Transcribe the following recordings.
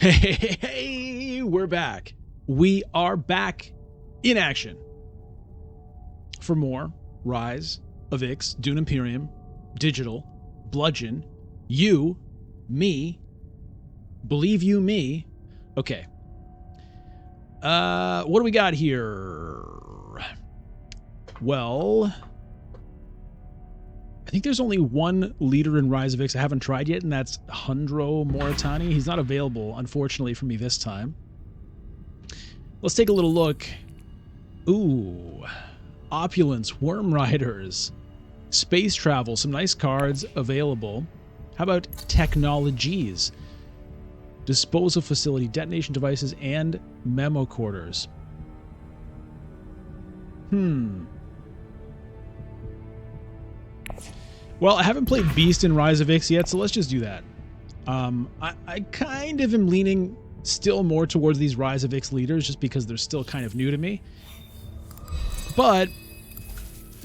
Hey, we're back. We are back in action for more Rise of Ix, Dune Imperium Digital, Bludgeon, you, me, believe you me. Okay. What do we got here? Well, I think there's only one leader in Rise of Ix I haven't tried yet, and that's Hundro Moritani. He's not available, unfortunately, for me this time. Let's take a little look. Ooh, Opulence, Worm Riders, Space Travel, some nice cards available. How about Technologies? Disposal Facility, Detonation Devices, and Memo Quarters. Well, I haven't played Beast in Rise of Ix yet, so let's just do that. I kind of am leaning still more towards these Rise of Ix leaders just because they're still kind of new to me. But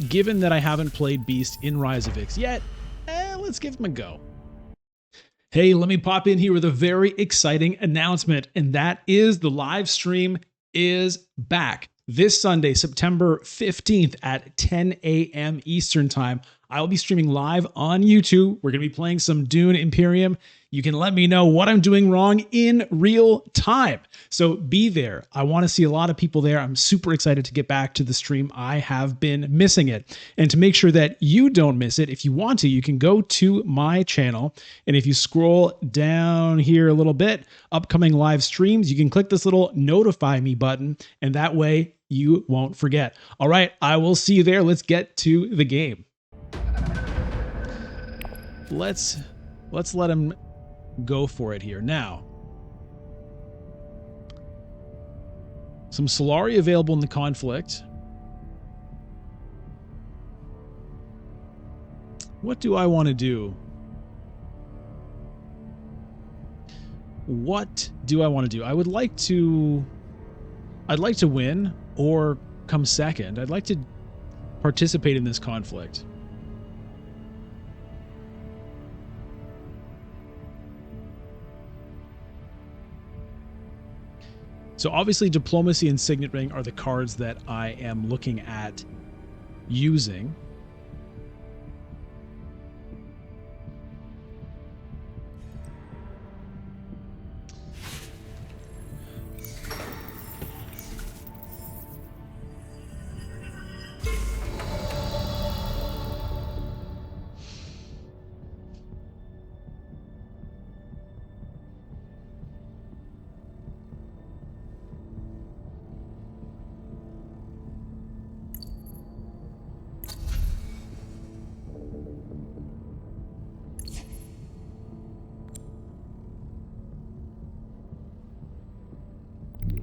given that I haven't played Beast in Rise of Ix yet, let's give them a go. Hey, let me pop in here with a very exciting announcement, and that is the live stream is back. This Sunday, September 15th at 10 a.m. Eastern Time, I will be streaming live on YouTube. We're going to be playing some Dune Imperium. You can let me know what I'm doing wrong in real time. So be there. I want to see a lot of people there. I'm super excited to get back to the stream. I have been missing it. And to make sure that you don't miss it, if you want to, you can go to my channel. And if you scroll down here a little bit, upcoming live streams, you can click this little notify me button. And that way you won't forget. All right, I will see you there. Let's get to the game. Let's let him go for it here. Now, some Solari available in the conflict. What do I want to do? What do I want to do? I'd like to win or come second. I'd like to participate in this conflict. So obviously Diplomacy and Signet Ring are the cards that I am looking at using.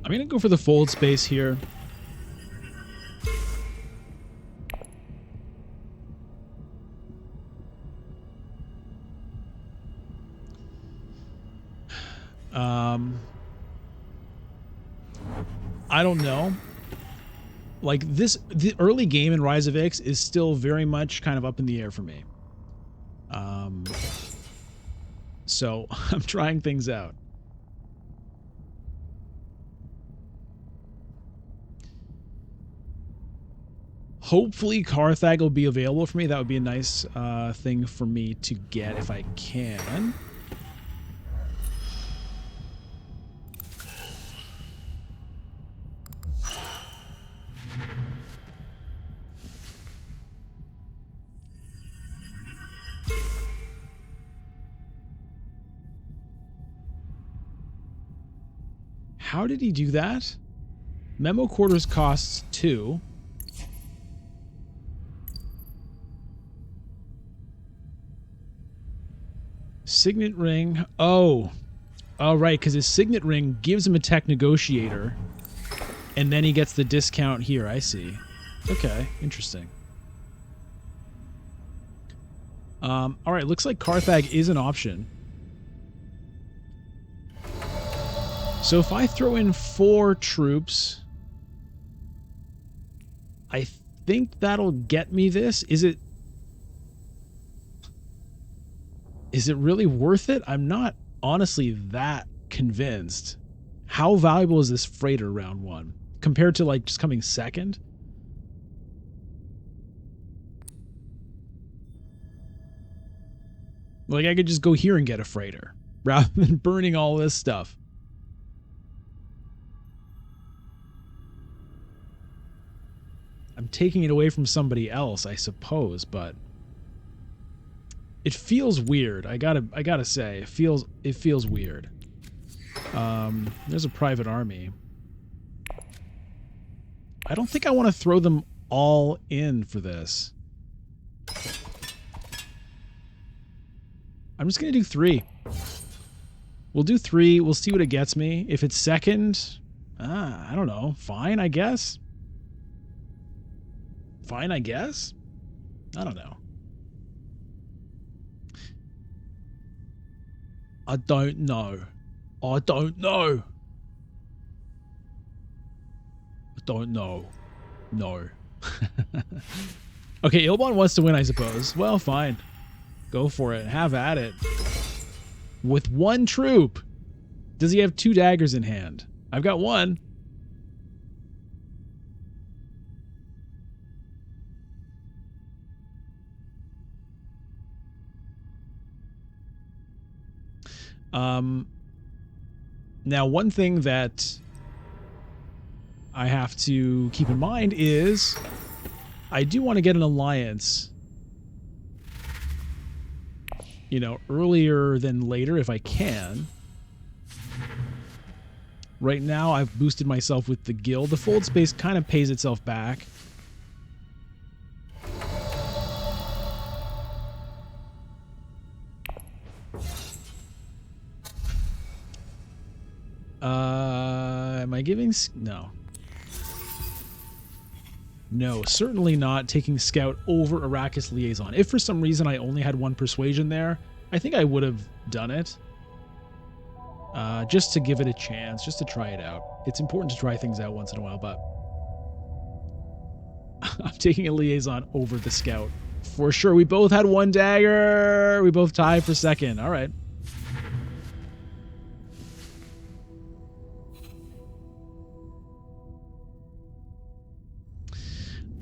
I'm going to go for the fold space here. I don't know. Like the early game in Rise of Ix is still very much kind of up in the air for me. So I'm trying things out. Hopefully Carthag will be available for me. That would be a nice thing for me to get if I can. How did he do that? Memo Quarters costs 2. Signet Ring. Oh, right, because his Signet Ring gives him a Tech Negotiator, and then he gets the discount here. I see. Okay, interesting. All right, looks like Carthag is an option. So if I throw in 4 troops, I think that'll get me this. Is it really worth it? I'm not honestly that convinced. How valuable is this freighter round 1 compared to like just coming second? Like I could just go here and get a freighter rather than burning all this stuff. I'm taking it away from somebody else, I suppose, but it feels weird. I gotta say, it feels weird. There's a private army. I don't think I want to throw them all in for this. I'm just gonna do 3. We'll do 3. We'll see what it gets me. If it's second, I don't know. Fine, I guess. Fine, I guess. I don't know. I don't know. I don't know. I don't know. No. Okay, Ilbon wants to win, I suppose. Well, fine. Go for it. Have at it. With 1 troop. Does he have 2 daggers in hand? I've got 1. Now, one thing that I have to keep in mind is I do want to get an alliance, you know, earlier than later if I can. Right now, I've boosted myself with the guild. The fold space kind of pays itself back. Am I giving... No. No, certainly not taking Scout over Arrakis Liaison. If for some reason I only had 1 persuasion there, I think I would have done it. Just to give it a chance, just to try it out. It's important to try things out once in a while, but... I'm taking a Liaison over the Scout. For sure, we both had 1 dagger! We both tied for second. All right.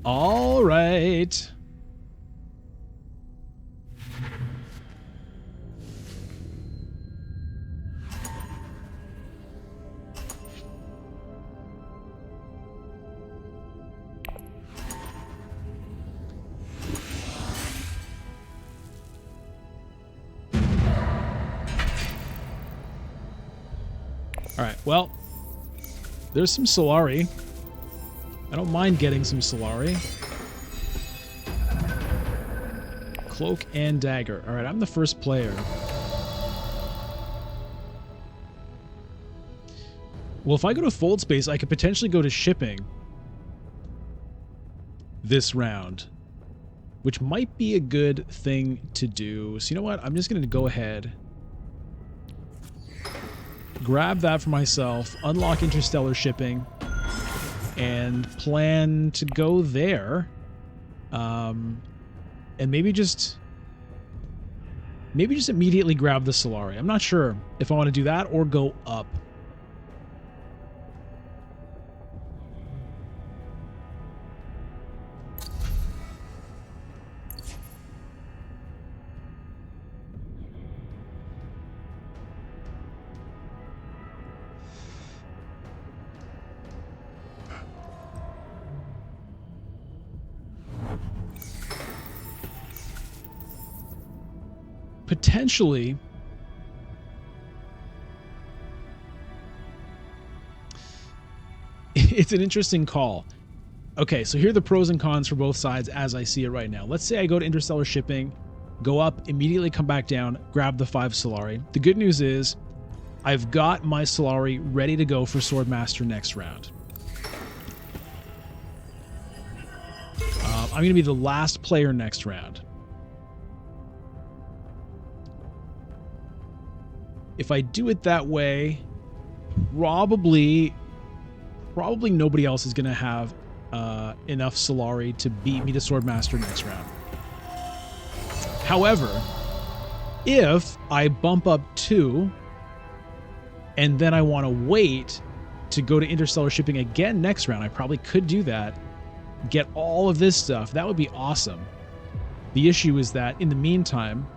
All right. All right, well, there's some Solari. I don't mind getting some Solari. Cloak and dagger. All right, I'm the first player. Well, if I go to fold space, I could potentially go to shipping this round, which might be a good thing to do. So you know what? I'm just going to go ahead, grab that for myself, unlock interstellar shipping, and plan to go there. And maybe just immediately grab the Solari. I'm not sure if I want to do that or go up. Potentially, it's an interesting call. Okay, so here are the pros and cons for both sides as I see it right now. Let's say I go to interstellar shipping, go up, immediately come back down, grab the 5 Solari. The good news is I've got my Solari ready to go for Swordmaster next round. I'm going to be the last player next round. If I do it that way, probably nobody else is going to have enough Solari to beat me to Swordmaster next round. However, if I bump up 2 and then I want to wait to go to interstellar shipping again next round. I probably could do that, get all of this stuff. That would be awesome. The issue is that in the meantime,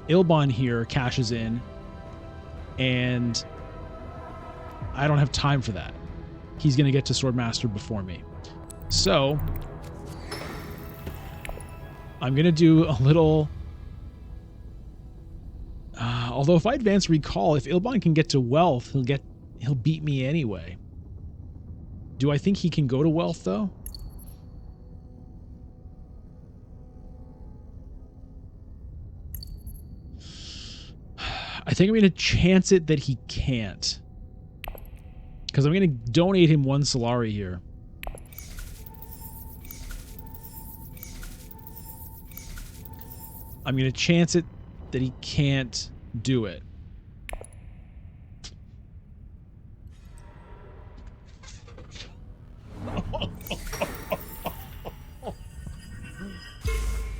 Ilbon here cashes in, and I don't have time for that. He's going to get to Swordmaster before me. So I'm going to do a little... although if I advance Recall, if Ilbon can get to Wealth, he'll beat me anyway. Do I think he can go to Wealth, though? I think I'm going to chance it that he can't. Because I'm going to donate him 1 Solari here. I'm going to chance it that he can't do it.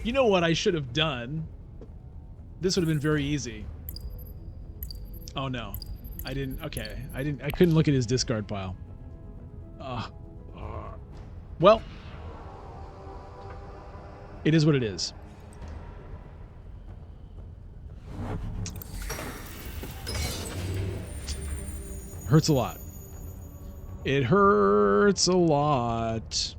You know what I should have done? This would have been very easy. Oh no. I didn't. Okay. I couldn't look at his discard pile. Well, it is what it is. Hurts a lot. It hurts a lot.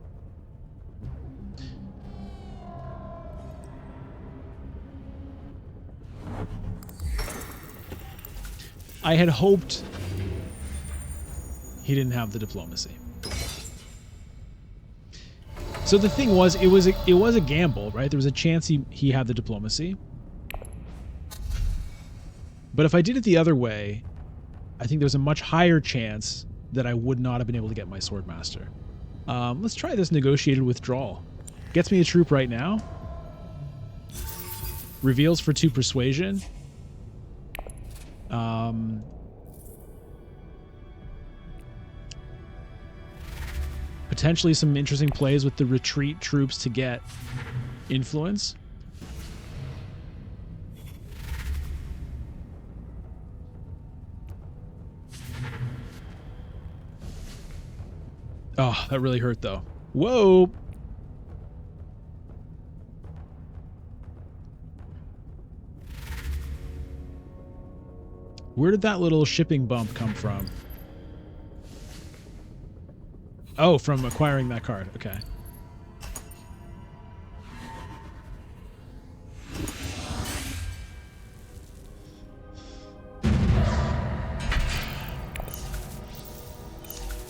I had hoped he didn't have the diplomacy. So the thing was, it was a gamble, right? There was a chance he had the diplomacy. But if I did it the other way, I think there's a much higher chance that I would not have been able to get my Swordmaster. Let's try this negotiated withdrawal. Gets me a troop right now. Reveals for 2 persuasion. Potentially some interesting plays with the retreat troops to get influence. Oh, that really hurt though. Whoa! Where did that little shipping bump come from? Oh, from acquiring that card. Okay.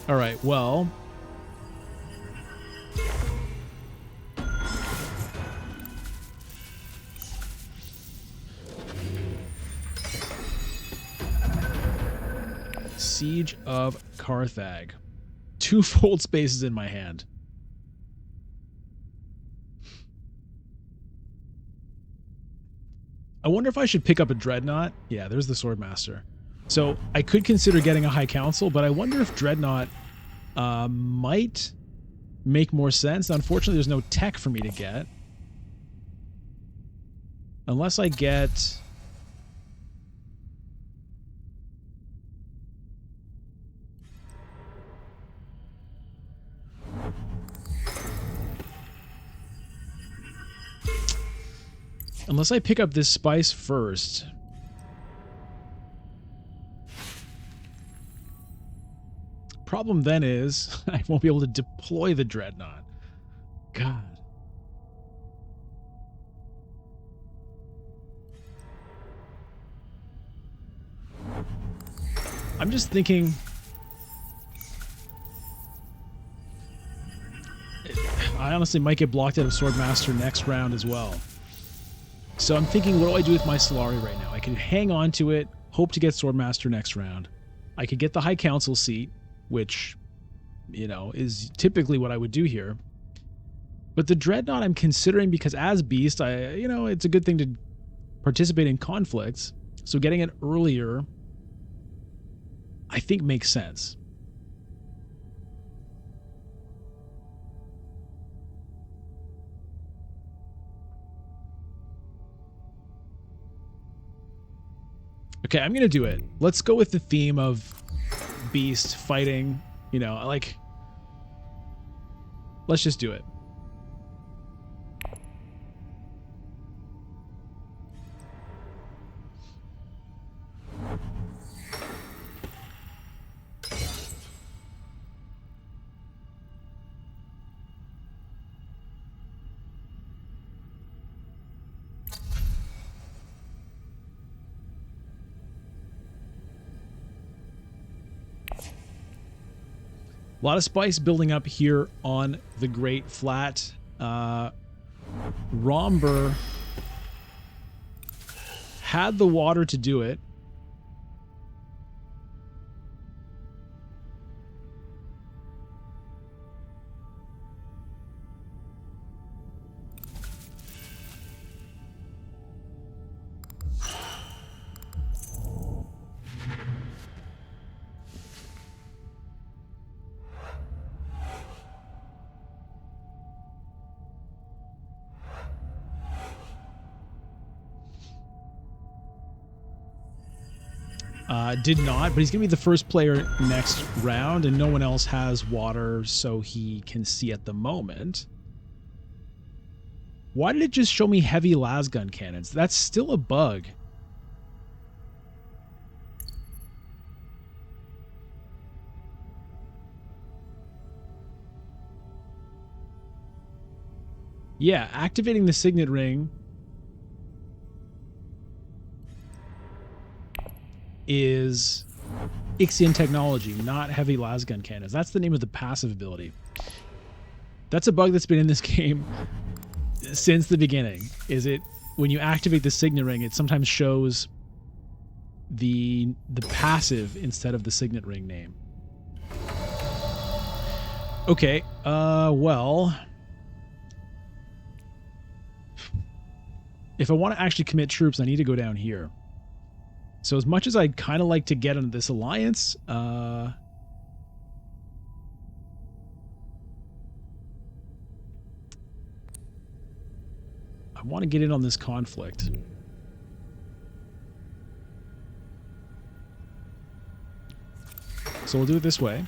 All right, well... Siege of Carthag. 2 fold spaces in my hand. I wonder if I should pick up a Dreadnought. Yeah, there's the Swordmaster. So I could consider getting a High Council, but I wonder if Dreadnought might make more sense. Unfortunately, there's no tech for me to get. Unless I get... Unless I pick up this spice first. Problem then is, I won't be able to deploy the Dreadnought. God. I'm just thinking... I honestly might get blocked out of Swordmaster next round as well. So I'm thinking, what do I do with my Solari right now? I can hang on to it, hope to get Swordmaster next round. I could get the High Council seat, which, you know, is typically what I would do here. But the Dreadnought I'm considering because as Beast, it's a good thing to participate in conflicts. So getting it earlier, I think makes sense. Okay, I'm gonna do it. Let's go with the theme of Beast fighting, you know, like, let's just do it. A lot of spice building up here on the Great Flat. Romber had the water to do it. Did not, but he's going to be the first player next round, and no one else has water, so he can see at the moment. Why did it just show me heavy lasgun cannons? That's still a bug. Yeah, activating the signet ring is Ixian technology, not heavy lasgun cannons. That's the name of the passive ability. That's a bug that's been in this game since the beginning. Is it when you activate the signet ring, it sometimes shows the passive instead of the signet ring name. Okay, well, if I want to actually commit troops, I need to go down here. So as much as I'd kind of like to get into this alliance, I want to get in on this conflict. So we'll do it this way.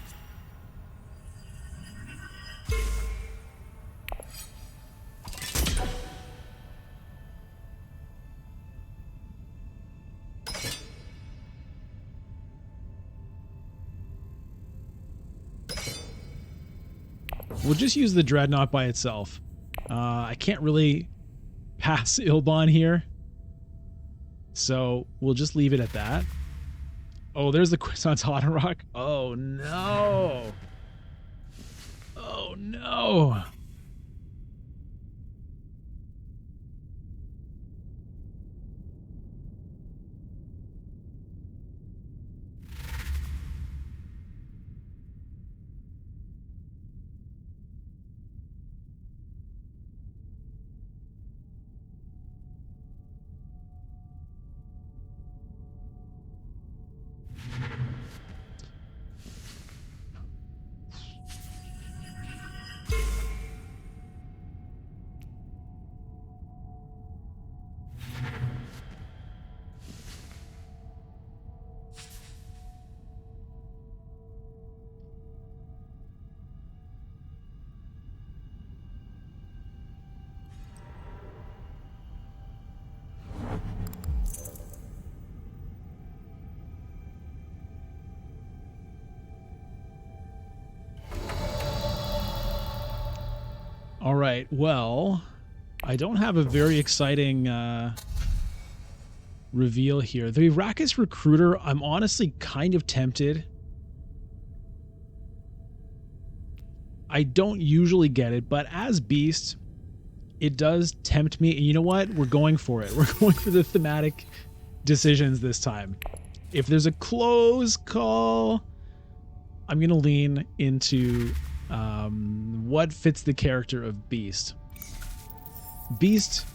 We'll just use the Dreadnought by itself. I can't really pass Ilbon here, so we'll just leave it at that. Oh, there's the Quizzon's Hot Rock. Oh, no. Oh, no. All right, well, I don't have a very exciting reveal here. The Arrakis Recruiter, I'm honestly kind of tempted. I don't usually get it, but as Beast, it does tempt me. And you know what? We're going for it. We're going for the thematic decisions this time. If there's a close call, I'm going to lean into what fits the character of Beast. Beast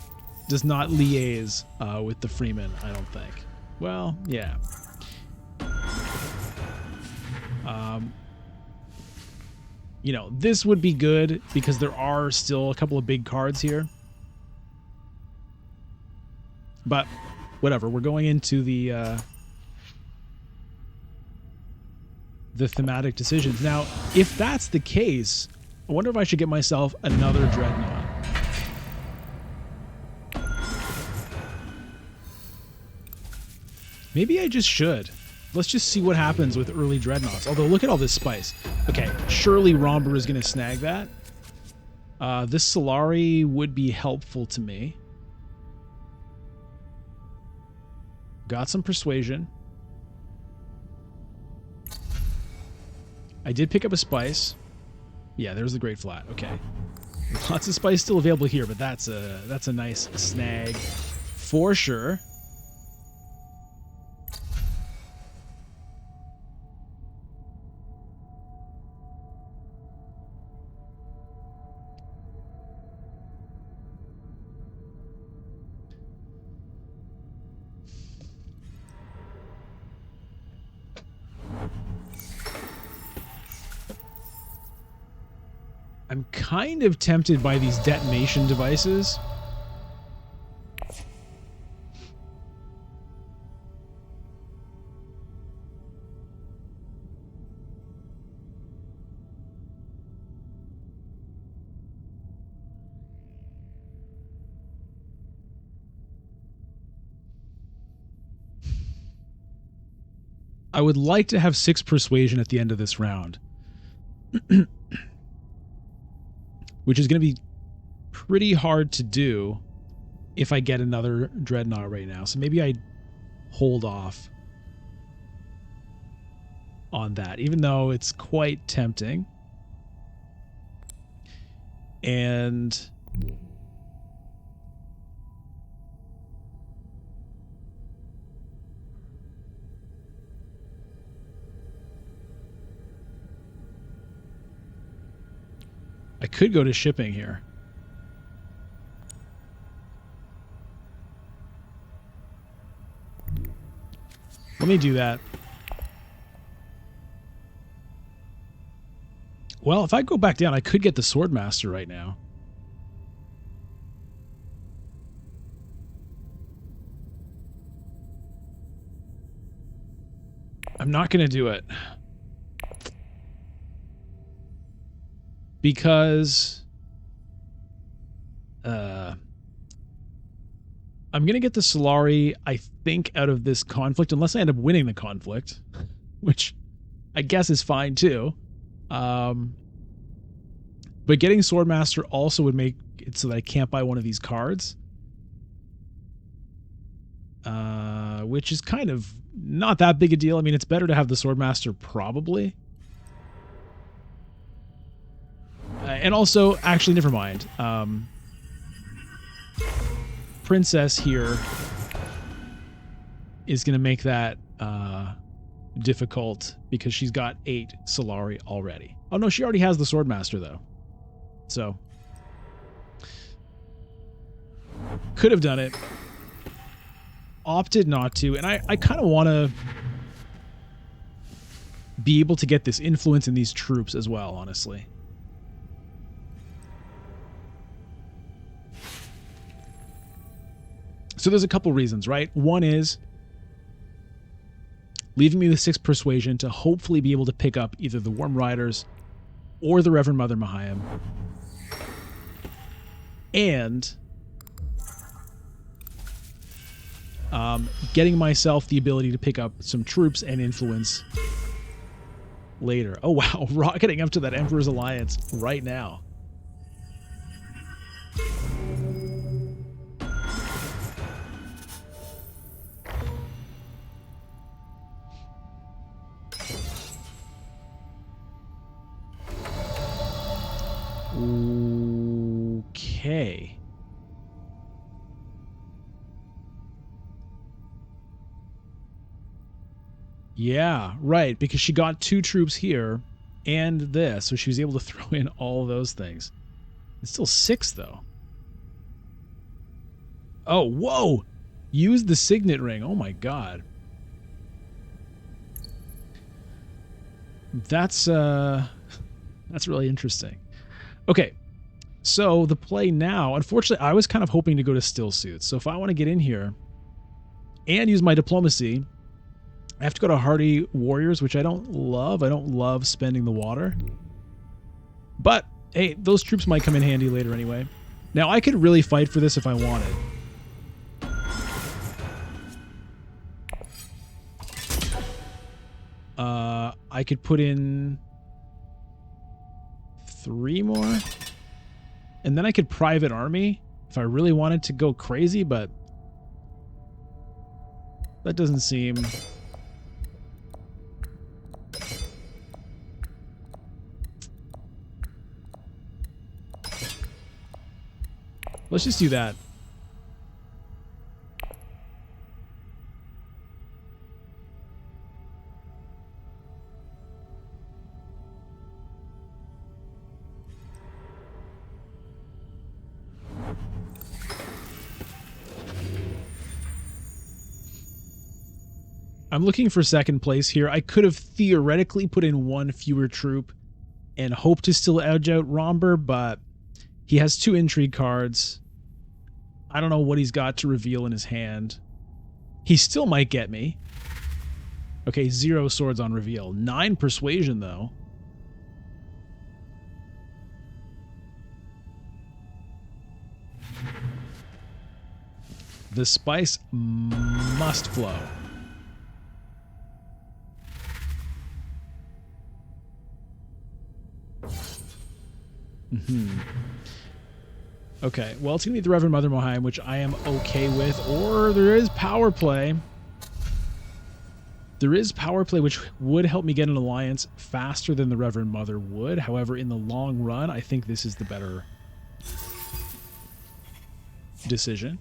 does not liaise with the Freeman, I don't think. Well, yeah. You know, this would be good because there are still a couple of big cards here. But whatever, we're going into the the thematic decisions. Now, if that's the case, I wonder if I should get myself another Dreadnought. Maybe I just should. Let's just see what happens with early Dreadnoughts. Although, look at all this spice. Okay, surely Romber is going to snag that. This Solari would be helpful to me. Got some persuasion. I did pick up a spice. Yeah, there's the Great Flat. Okay. Lots of spice still available here, but that's a nice snag for sure. I'm kind of tempted by these detonation devices. I would like to have 6 persuasion at the end of this round. Which is going to be pretty hard to do if I get another Dreadnought right now. So maybe I hold off on that, even though it's quite tempting. And I could go to shipping here. Let me do that. Well, if I go back down, I could get the Swordmaster right now. I'm not going to do it. Because I'm going to get the Solari, I think, out of this conflict, unless I end up winning the conflict, which I guess is fine too. But getting Swordmaster also would make it so that I can't buy one of these cards. Which is kind of not that big a deal. I mean, it's better to have the Swordmaster probably. And also, actually, never mind. Princess here is going to make that difficult because she's got 8 Solari already. Oh, no, she already has the Swordmaster, though. So, could have done it. Opted not to. And I kind of want to be able to get this influence in these troops as well, honestly. So there's a couple reasons, right? One is leaving me with 6 persuasion to hopefully be able to pick up either the Worm Riders or the Reverend Mother Mahayam. And getting myself the ability to pick up some troops and influence later. Oh, wow. Rocketing up to that Emperor's Alliance right now. Okay. Yeah, right, because she got 2 troops here and this, so she was able to throw in all of those things. It's still 6, though. Oh, whoa! Use the signet ring. Oh, my God. That's really interesting. Okay, so the play now, unfortunately, I was kind of hoping to go to Still Suits. So if I want to get in here and use my diplomacy I have to go to Hardy Warriors, which I don't love. I don't love spending the water. But, hey, those troops might come in handy later anyway. Now, I could really fight for this if I wanted. I could put in 3 more. And then I could private army if I really wanted to go crazy, but that doesn't seem... Let's just do that. I'm looking for second place here. I could have theoretically put in 1 fewer troop and hope to still edge out Romber, but he has 2 intrigue cards. I don't know what he's got to reveal in his hand. He still might get me. Okay, 0 swords on reveal. 9 persuasion, though. The spice must flow. Okay, well, it's going to be the Reverend Mother Mohaim, which I am okay with, or there is power play. There is power play, which would help me get an alliance faster than the Reverend Mother would. However, in the long run, I think this is the better decision.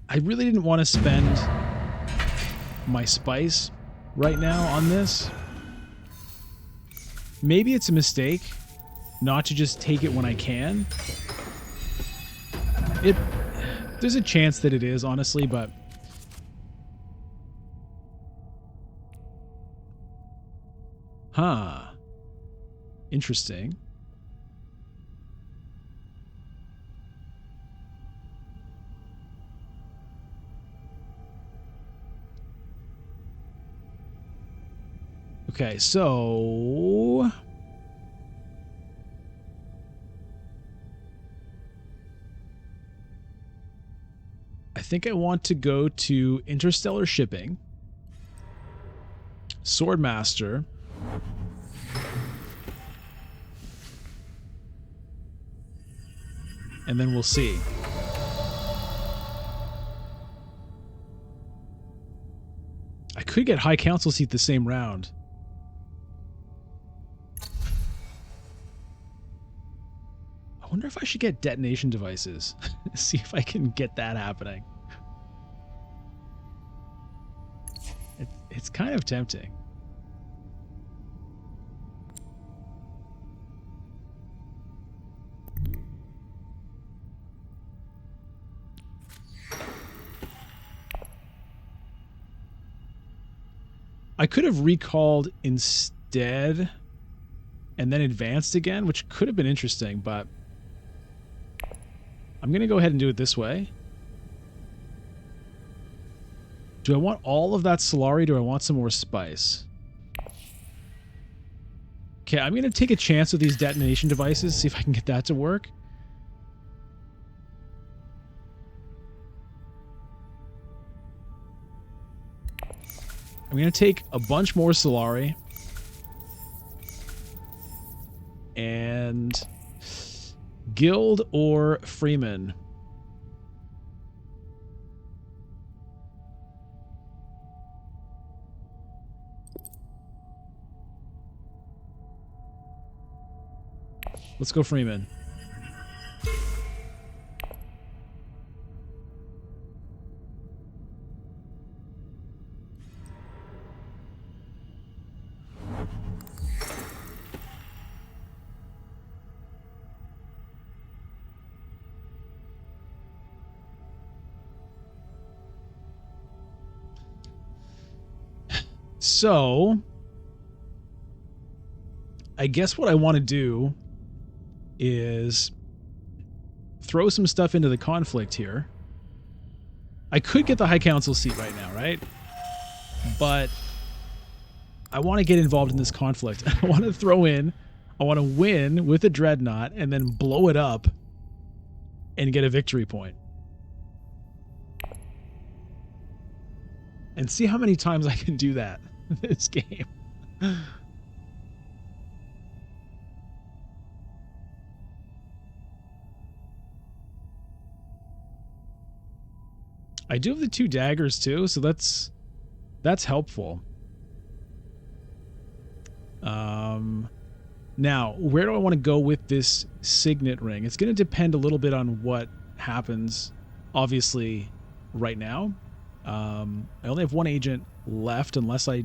I really didn't want to spend my spice right now on this. Maybe it's a mistake not to just take it when I can. There's a chance that it is, honestly, but interesting. Okay, so I think I want to go to Interstellar Shipping, Swordmaster, and then we'll see. I could get High Council seat the same round. I wonder if I should get detonation devices. See if I can get that happening. It's kind of tempting. I could have recalled instead and then advanced again, which could have been interesting, but I'm going to go ahead and do it this way. Do I want all of that Solari? Do I want some more spice? Okay, I'm going to take a chance with these detonation devices, see if I can get that to work. I'm going to take a bunch more Solari. And Guild or Freeman? Let's go Freeman. So, I guess what I want to do is throw some stuff into the conflict here. I could get the High Council seat right now, right? But I want to get involved in this conflict. I want to win with a Dreadnought and then blow it up and get a victory point. And see how many times I can do that in this game. I do have the 2 daggers too, so that's helpful. Now, where do I want to go with this signet ring? It's going to depend a little bit on what happens, obviously, right now. I only have 1 agent left unless I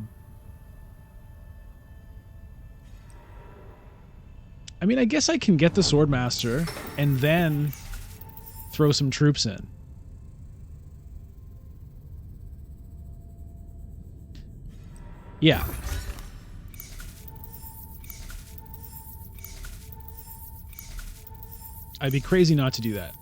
mean, I guess I can get the Swordmaster and then throw some troops in. Yeah. I'd be crazy not to do that.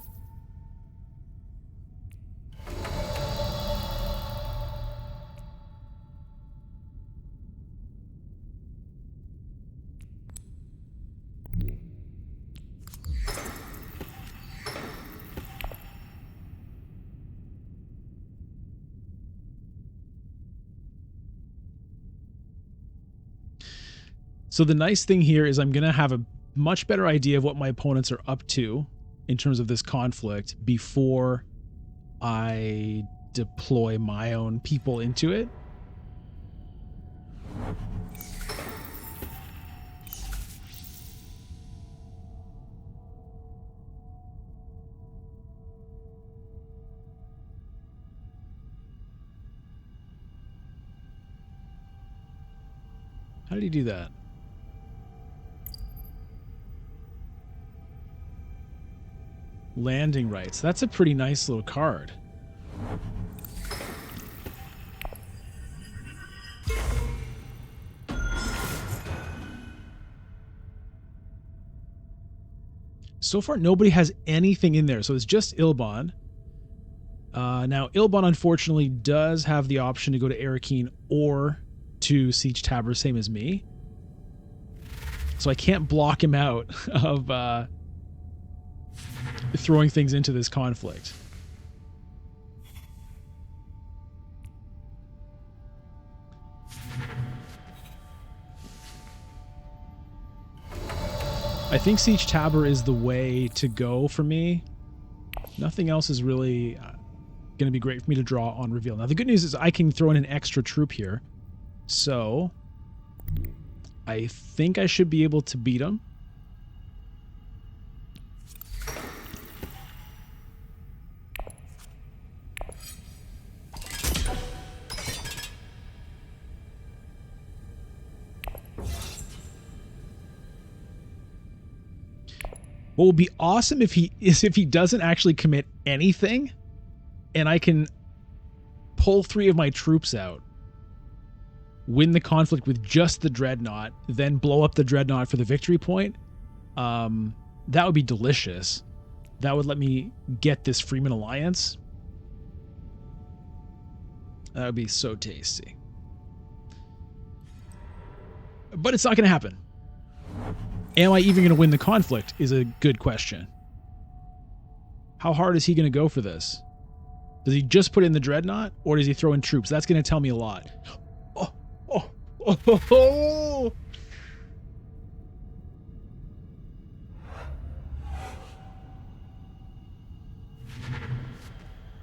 So the nice thing here is I'm going to have a much better idea of what my opponents are up to in terms of this conflict before I deploy my own people into it. How did he do that? Landing rights. That's a pretty nice little card. So far, nobody has anything in there, so it's just Ilban. Now, Ilban, unfortunately, does have the option to go to Arakeen or to Siege Tabor, same as me. So I can't block him out of throwing things into this conflict. I think Siege Tabor is the way to go for me. Nothing else is really going to be great for me to draw on reveal. Now, the good news is I can throw in an extra troop here. So I think I should be able to beat him. What would be awesome if he doesn't actually commit anything, and I can pull 3 of my troops out, win the conflict with just the Dreadnought, then blow up the Dreadnought for the victory point. That would be delicious. That would let me get this Freeman Alliance. That would be so tasty. But it's not going to happen. Am I even going to win the conflict is a good question. How hard is he going to go for this? Does he just put in the Dreadnought, or does he throw in troops? That's going to tell me a lot.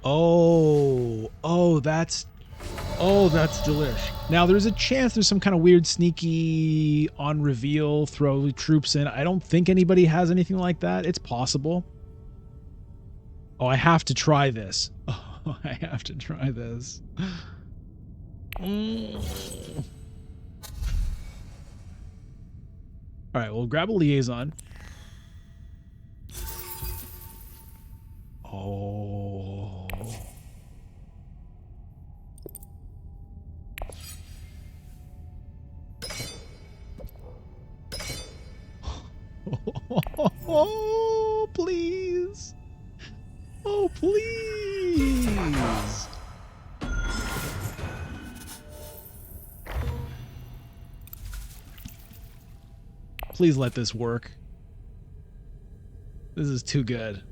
Oh, that's Oh, that's delish. Now, there's a chance there's some kind of weird, sneaky, on reveal, throw troops in. I don't think anybody has anything like that. It's possible. Oh, I have to try this. Oh, I have to try this. All right, we'll grab a liaison. Oh. Oh, please. Oh, please. Please let this work. This is too good.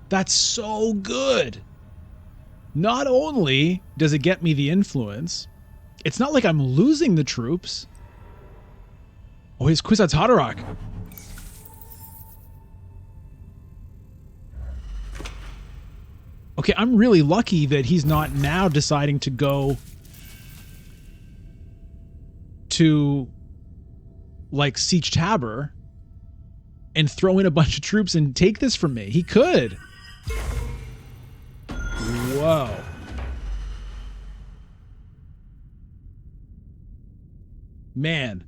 That's so good. Not only does it get me the influence, it's not like I'm losing the troops. Oh, he's Kwisatz Haderach. Okay, I'm really lucky that he's not now deciding to go to, like, Siege Tabor and throw in a bunch of troops and take this from me. He could. Whoa. Man.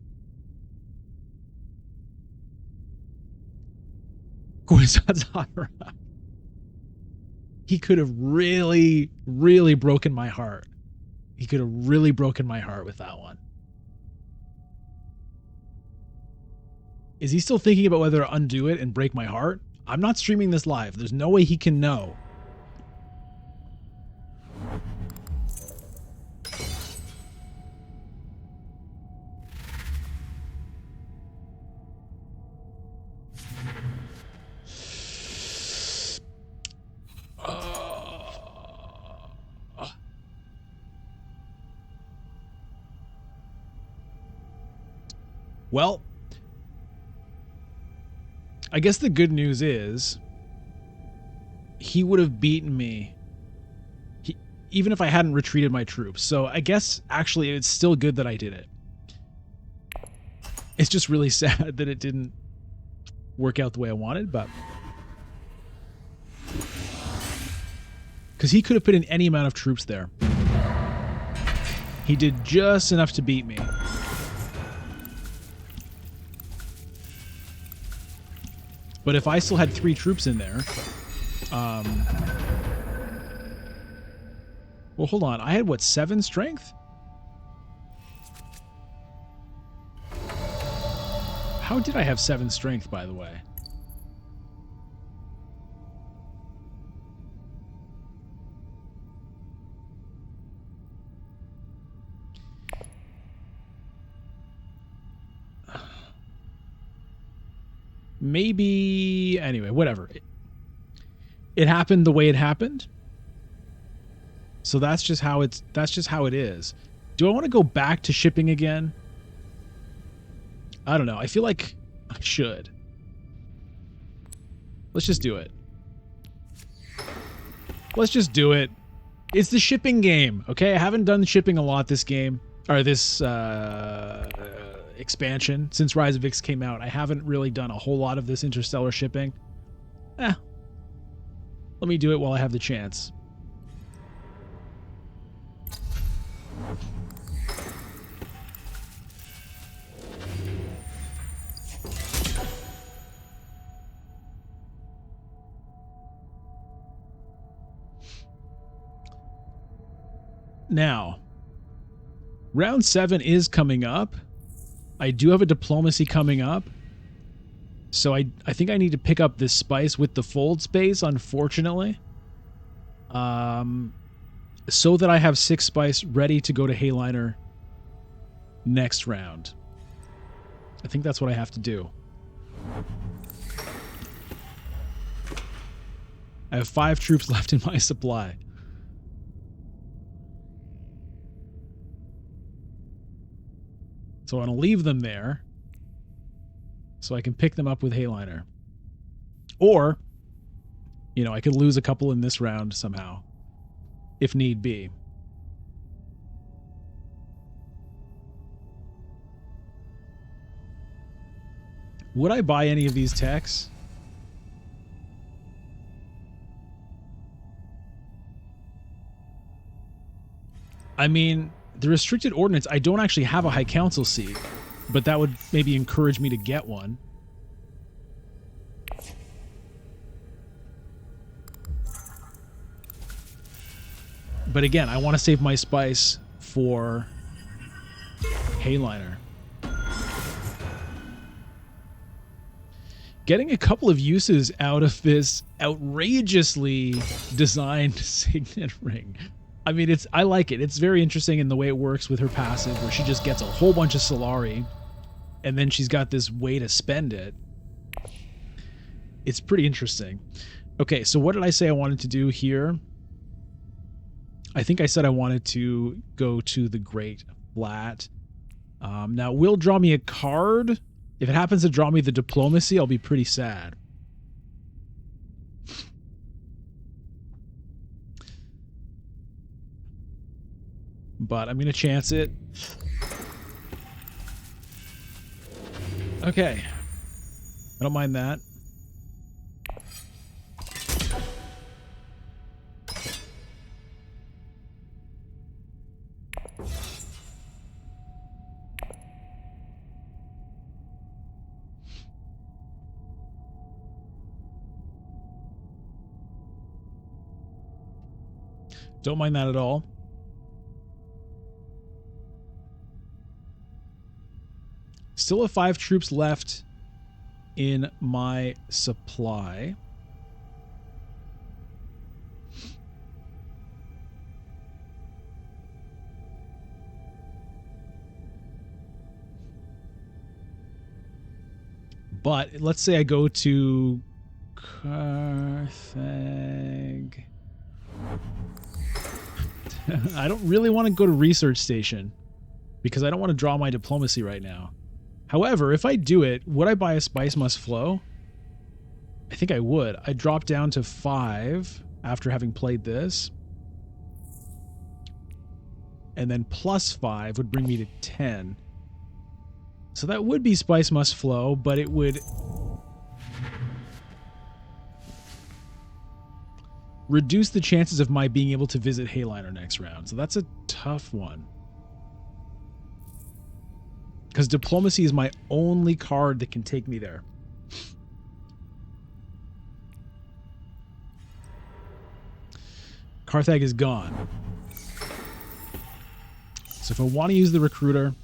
Kwisatz Haderach. He could have really, really broken my heart. He could have really broken my heart with that one. Is he still thinking about whether to undo it and break my heart? I'm not streaming this live. There's no way he can know. Well, I guess the good news is he would have beaten me even if I hadn't retreated my troops. So I guess actually it's still good that I did it. It's just really sad that it didn't work out the way I wanted, but because he could have put in any amount of troops there. He did just enough to beat me. But if I still had 3 troops in there, well, hold on. I had, what, 7 strength? How did I have 7 strength, by the way? Maybe, anyway, whatever. It happened the way it happened. So that's just how it is. Do I want to go back to shipping again? I don't know. I feel like I should. Let's just do it. Let's just do it. It's the shipping game, okay? I haven't done shipping a lot this game, or this expansion since Rise of X came out. I haven't really done a whole lot of this interstellar shipping. Let me do it while I have the chance. Now, round 7 is coming up. I do have a diplomacy coming up. So I think I need to pick up this spice with the fold space, unfortunately. So that I have 6 spice ready to go to Hayliner next round. I think that's what I have to do. I have 5 troops left in my supply. So I want to leave them there. So I can pick them up with Hayliner. Or, you know, I could lose a couple in this round somehow, if need be. Would I buy any of these techs? I mean, the restricted ordnance, I don't actually have a High Council seat, but that would maybe encourage me to get one. But again, I want to save my spice for Hayliner. Getting a couple of uses out of this outrageously designed signet ring. I mean, I like it. It's very interesting in the way it works with her passive, where she just gets a whole bunch of Solari, and then she's got this way to spend it. It's pretty interesting. Okay, so what did I say I wanted to do here? I think I said I wanted to go to the Great Flat. Now, it will draw me a card. If it happens to draw me the Diplomacy, I'll be pretty sad. But I'm going to chance it. Okay. I don't mind that. Don't mind that at all. Still have 5 troops left in my supply. But let's say I go to Carthage. I don't really want to go to Research Station because I don't want to draw my Diplomacy right now. However, if I do it, would I buy a Spice Must Flow? I think I would. I drop down to 5 after having played this. And then plus 5 would bring me to 10. So that would be Spice Must Flow, but it would reduce the chances of my being able to visit Hayliner next round. So that's a tough one. Because Diplomacy is my only card that can take me there. Carthage is gone. So if I want to use the Recruiter,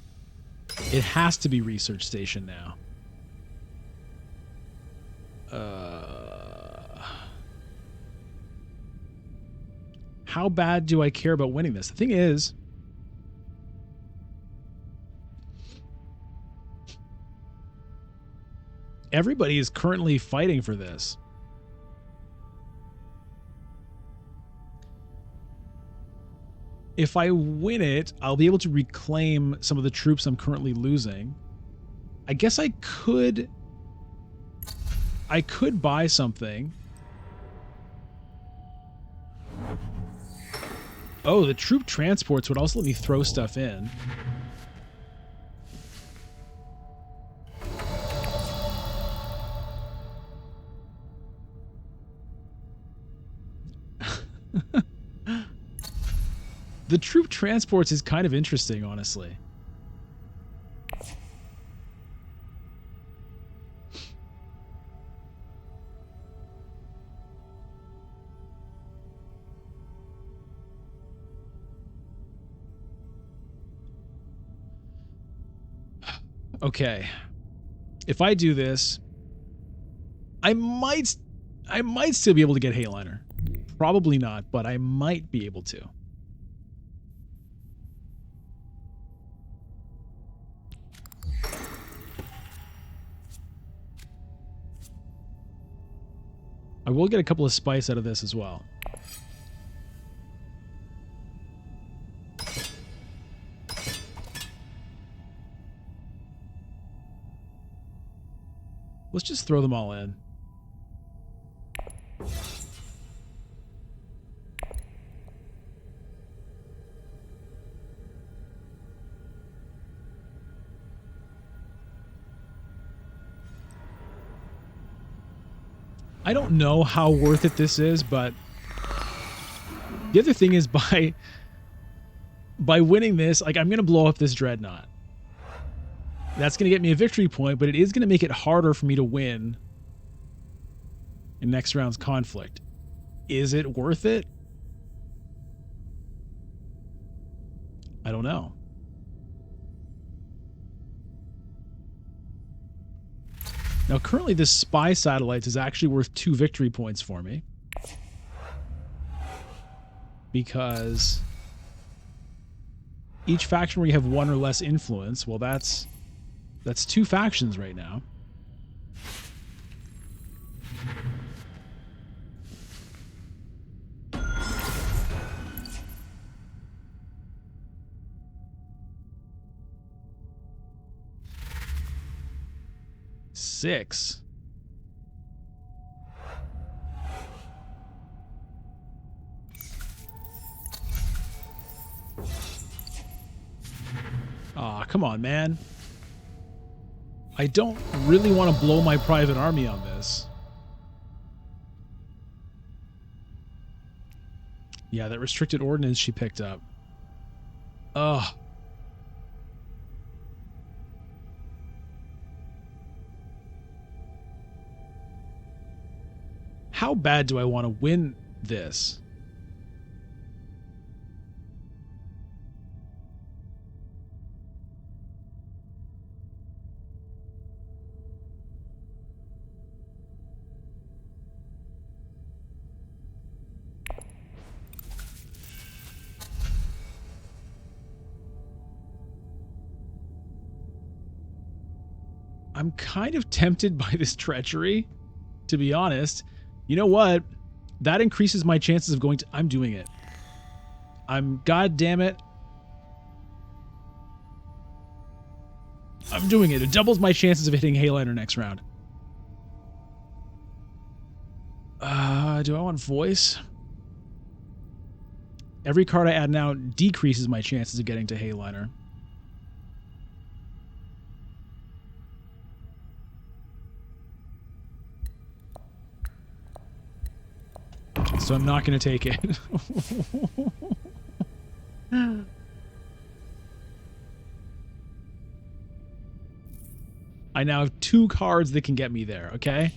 it has to be Research Station now. How bad do I care about winning this? The thing is, everybody is currently fighting for this. If I win it, I'll be able to reclaim some of the troops I'm currently losing. I guess I could buy something. Oh, the troop transports would also let me throw stuff in. The troop transports is kind of interesting, honestly. Okay. If I do this, I might still be able to get Hayliner. Probably not, but I might be able to. I will get a couple of spice out of this as well. Let's just throw them all in. I don't know how worth it this is, but the other thing is by winning this, like, I'm going to blow up this dreadnought. That's going to get me a victory point, but it is going to make it harder for me to win in next round's conflict. Is it worth it? I don't know. Now, currently, this spy satellites is actually worth 2 victory points for me. Because each faction where you have 1 or less influence, well, that's 2 factions right now. Six. Aw, come on, man. I don't really want to blow my private army on this. Yeah, that restricted ordnance she picked up. Ugh. How bad do I want to win this? I'm kind of tempted by this treachery, to be honest. You know what? That increases my chances of going to... I'm doing it. God damn it. I'm doing it. It doubles my chances of hitting Hayliner next round. Do I want voice? Every card I add now decreases my chances of getting to Hayliner. So I'm not going to take it. I now have 2 cards that can get me there, okay?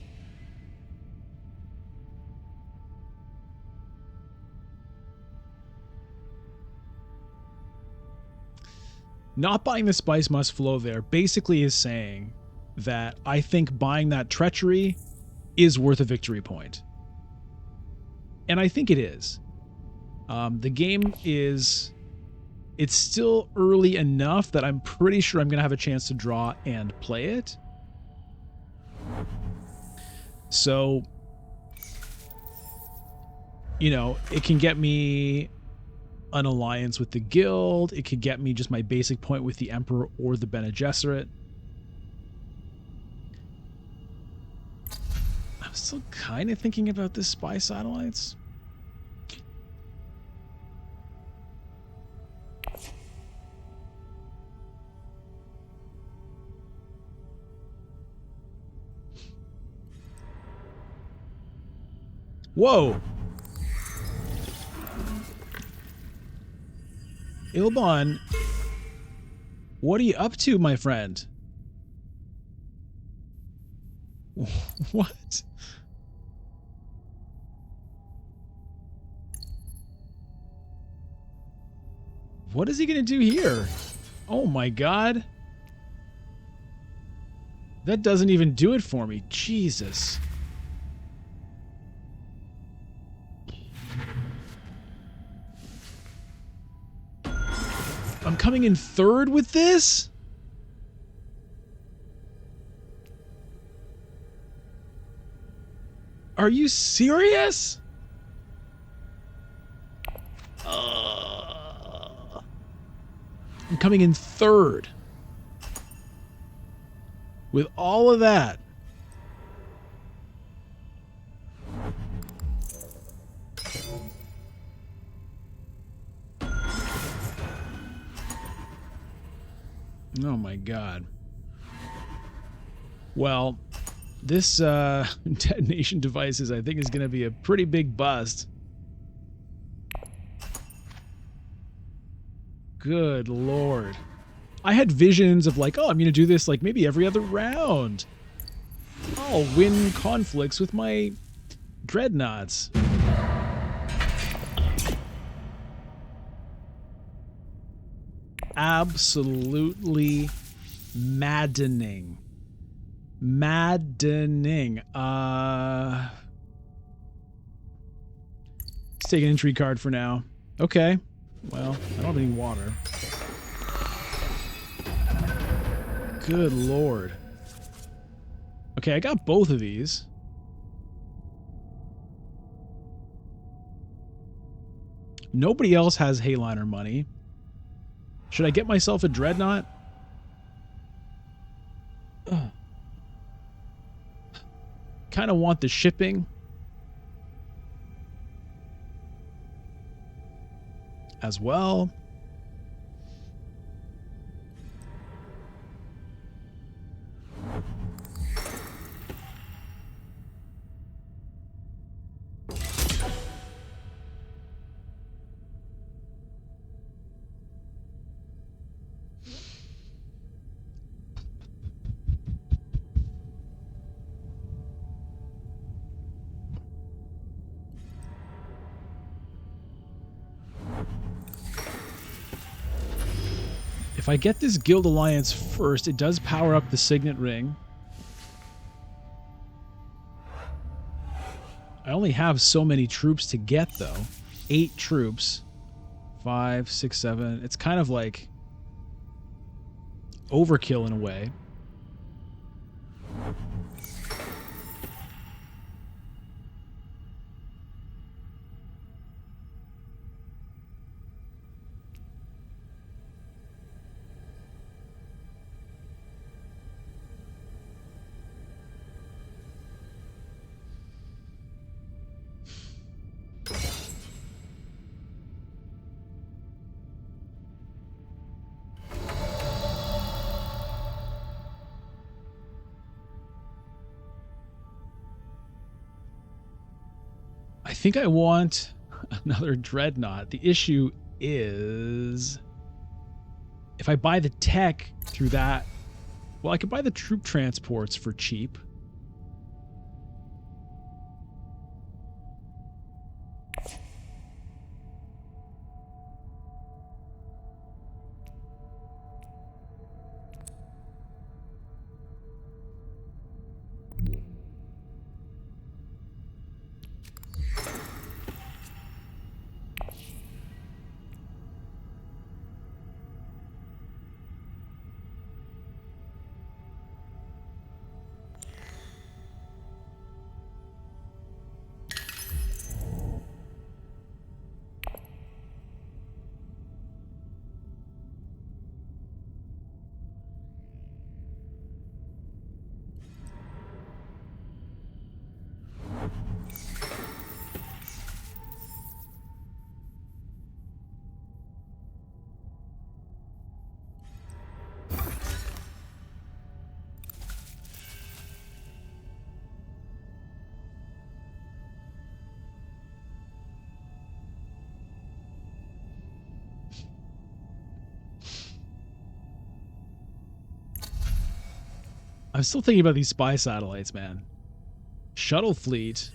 Not buying the Spice Must Flow there basically is saying that I think buying that treachery is worth a victory point. And I think it is. The game is... It's still early enough that I'm pretty sure I'm going to have a chance to draw and play it. So, you know, it can get me an alliance with the guild. It could get me just my basic point with the Emperor or the Bene Gesserit. I'm still kind of thinking about this spy satellites. Whoa! Ilbon, what are you up to, my friend? What? What is he gonna do here? Oh my god. That doesn't even do it for me. Jesus. I'm coming in 3rd with this? Are you serious? I'm coming in 3rd. With all of that. Oh my god. Well, this detonation devices, I think, is going to be a pretty big bust. Good lord. I had visions of like, oh, I'm going to do this like maybe every other round. I'll win conflicts with my dreadnoughts. Absolutely maddening. Maddening. Let's take an entry card for now. Okay. Well, I don't have any water. Good lord. Okay, I got both of these. Nobody else has Hayliner money. Should I get myself a dreadnought? Kind of want the shipping as well. If I get this Guild Alliance first, it does power up the Signet Ring. I only have so many troops to get, though. 8 troops. 5, 6, 7. It's kind of like overkill in a way. I think I want another dreadnought. The issue is if I buy the tech through that, well, I could buy the troop transports for cheap. I'm still thinking about these spy satellites, man. Shuttle fleet.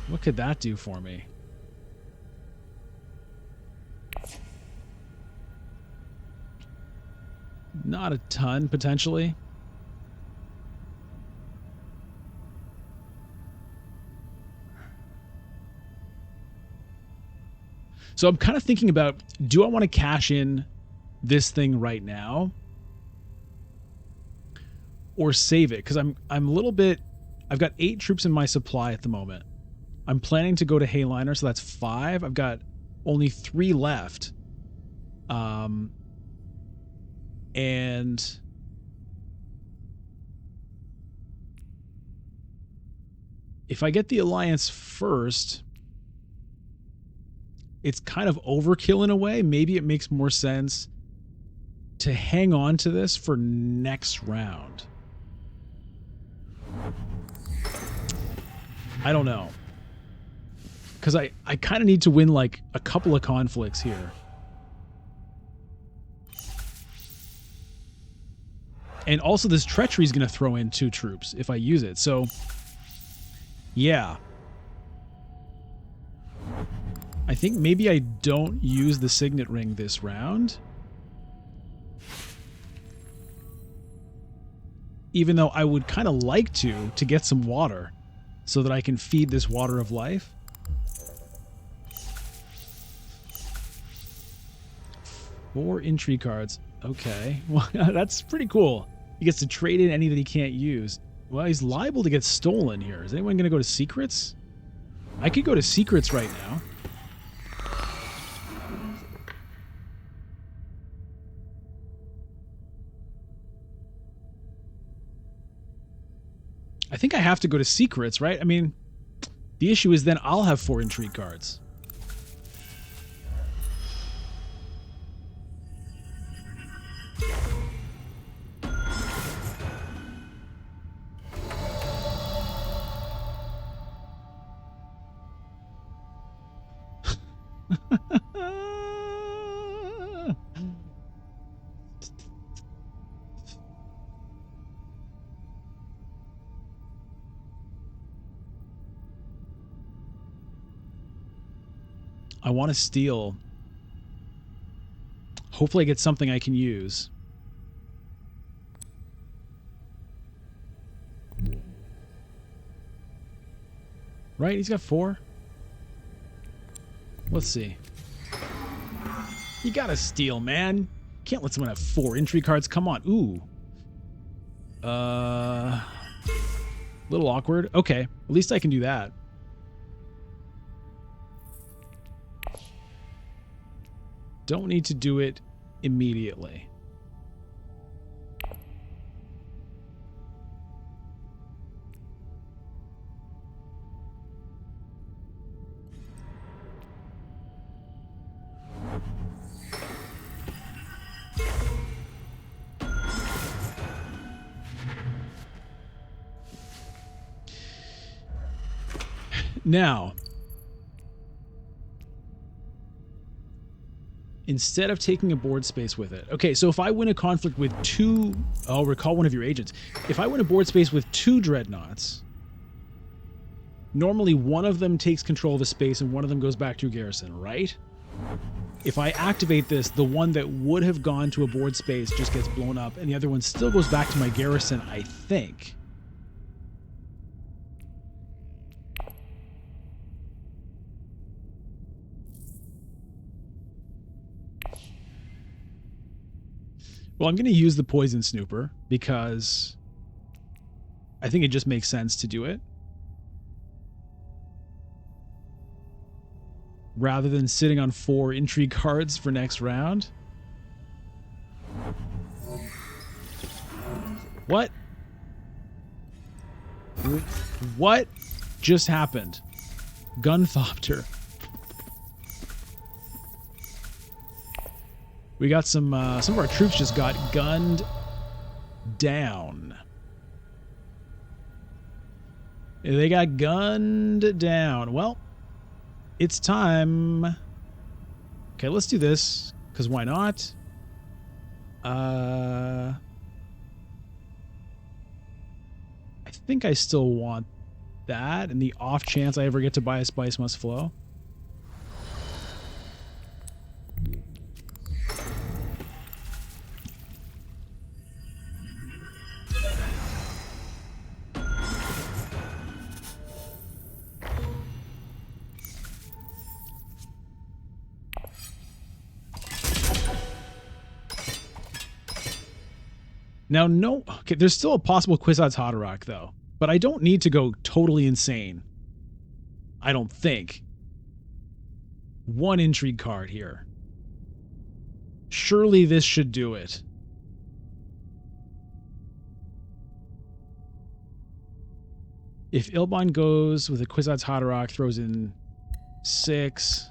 What could that do for me? Not a ton, potentially. So I'm kind of thinking about, do I want to cash in this thing right now? Or save it? Because I'm a little bit... I've got 8 troops in my supply at the moment. I'm planning to go to Hayliner, so that's 5. I've got only 3 left. And if I get the Alliance first, it's kind of overkill in a way. Maybe it makes more sense to hang on to this for next round. I don't know. Because I kind of need to win like a couple of conflicts here. And also this treachery is going to throw in 2 troops if I use it. So, yeah. I think maybe I don't use the signet ring this round. Even though I would kind of like to get some water so that I can feed this water of life. 4 intrigue cards. Okay. Well, that's pretty cool. He gets to trade in any that he can't use. Well, he's liable to get stolen here. Is anyone going to go to secrets? I could go to secrets right now. I think I have to go to secrets, right? I mean, the issue is then I'll have 4 intrigue cards. I want to steal. Hopefully I get something I can use. Right? He's got 4? Let's see. You gotta steal, man. Can't let someone have 4 intrigue cards. Come on. Ooh. Little awkward. Okay. At least I can do that. Don't need to do it immediately. Now, instead of taking a board space with it. Okay, so if I win a conflict with 2... I'll recall one of your agents. If I win a board space with 2 dreadnoughts, normally one of them takes control of the space and one of them goes back to your garrison, right? If I activate this, the one that would have gone to a board space just gets blown up, and the other one still goes back to my garrison, I think. Well, I'm going to use the Poison Snooper because I think it just makes sense to do it. Rather than sitting on 4 intrigue cards for next round. What? What just happened? Gunthopter. We got some of our troops just got gunned down. They got gunned down. Well, it's time. Okay, let's do this, because why not? I think I still want that, and the off chance I ever get to buy a Spice Must Flow. Now, no, okay, there's still a possible Kwisatz Haderach, though. But I don't need to go totally insane. I don't think. 1 intrigue card here. Surely this should do it. If Ilbon goes with a Kwisatz Haderach, throws in 6...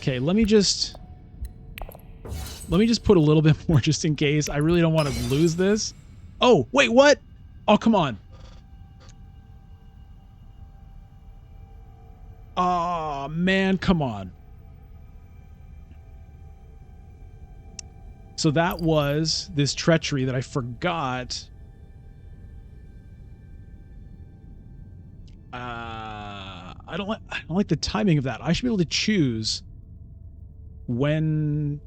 Okay, let me just put a little bit more just in case. I really don't want to lose this. Oh, wait, what? Oh, come on. Oh, man, come on. So that was this treachery that I forgot. I don't like the timing of that. I should be able to choose when.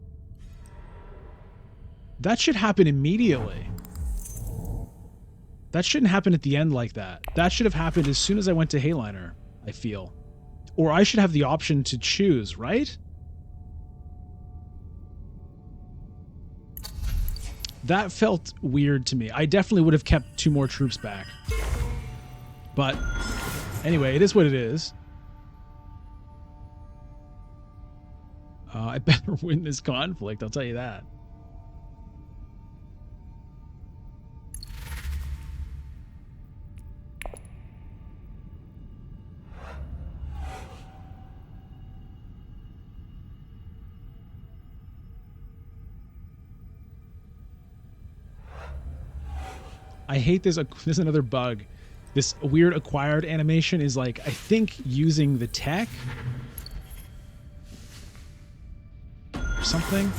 That should happen immediately. That shouldn't happen at the end like that. That should have happened as soon as I went to Hayliner, I feel. Or I should have the option to choose, right? That felt weird to me. I definitely would have kept 2 more troops back. But anyway, it is what it is. I better win this conflict, I'll tell you that. I hate this. This is another bug. This weird acquired animation is like, I think, using the tech or something.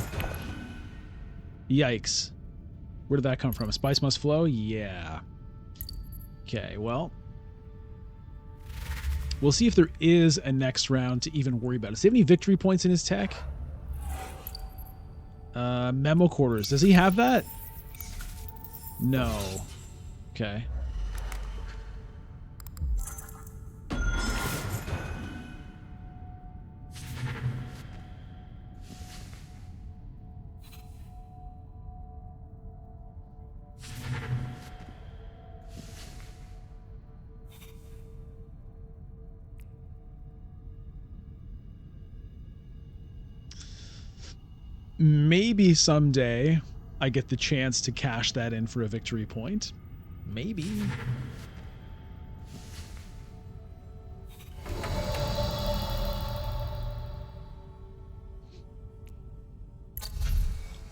Yikes. Where did that come from? A spice must flow? Yeah. Okay, well. We'll see if there is a next round to even worry about. Does he have any victory points in his tech? Memo quarters. Does he have that? No. Okay. Maybe someday I get the chance to cash that in for a victory point. Maybe.